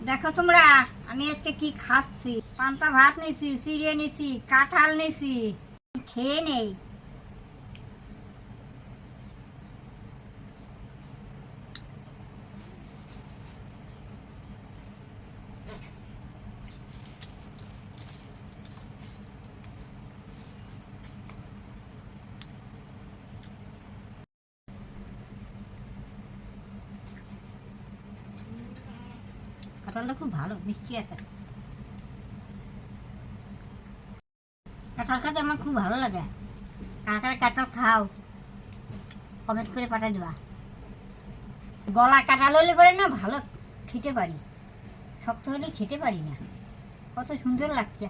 দেখো তোমরা, আমি আজকে কি খাচ্ছি। পান্তা ভাত নিছি, চিড়ে নিছি, কাঁঠাল নিছি, খেয়ে নেই। কাঁঠালটা খুব ভালো, মিষ্টি আছে। কাঁঠাল খেতে আমার খুব ভালো লাগে। কার কার কাঁঠাল খাও কমেন্ট করে পাঠিয়ে দেবা। গলা কাঁঠাল হলে পরে না ভালো খেতে পারি, শক্ত হলে খেতে পারি না। কত সুন্দর লাগছে।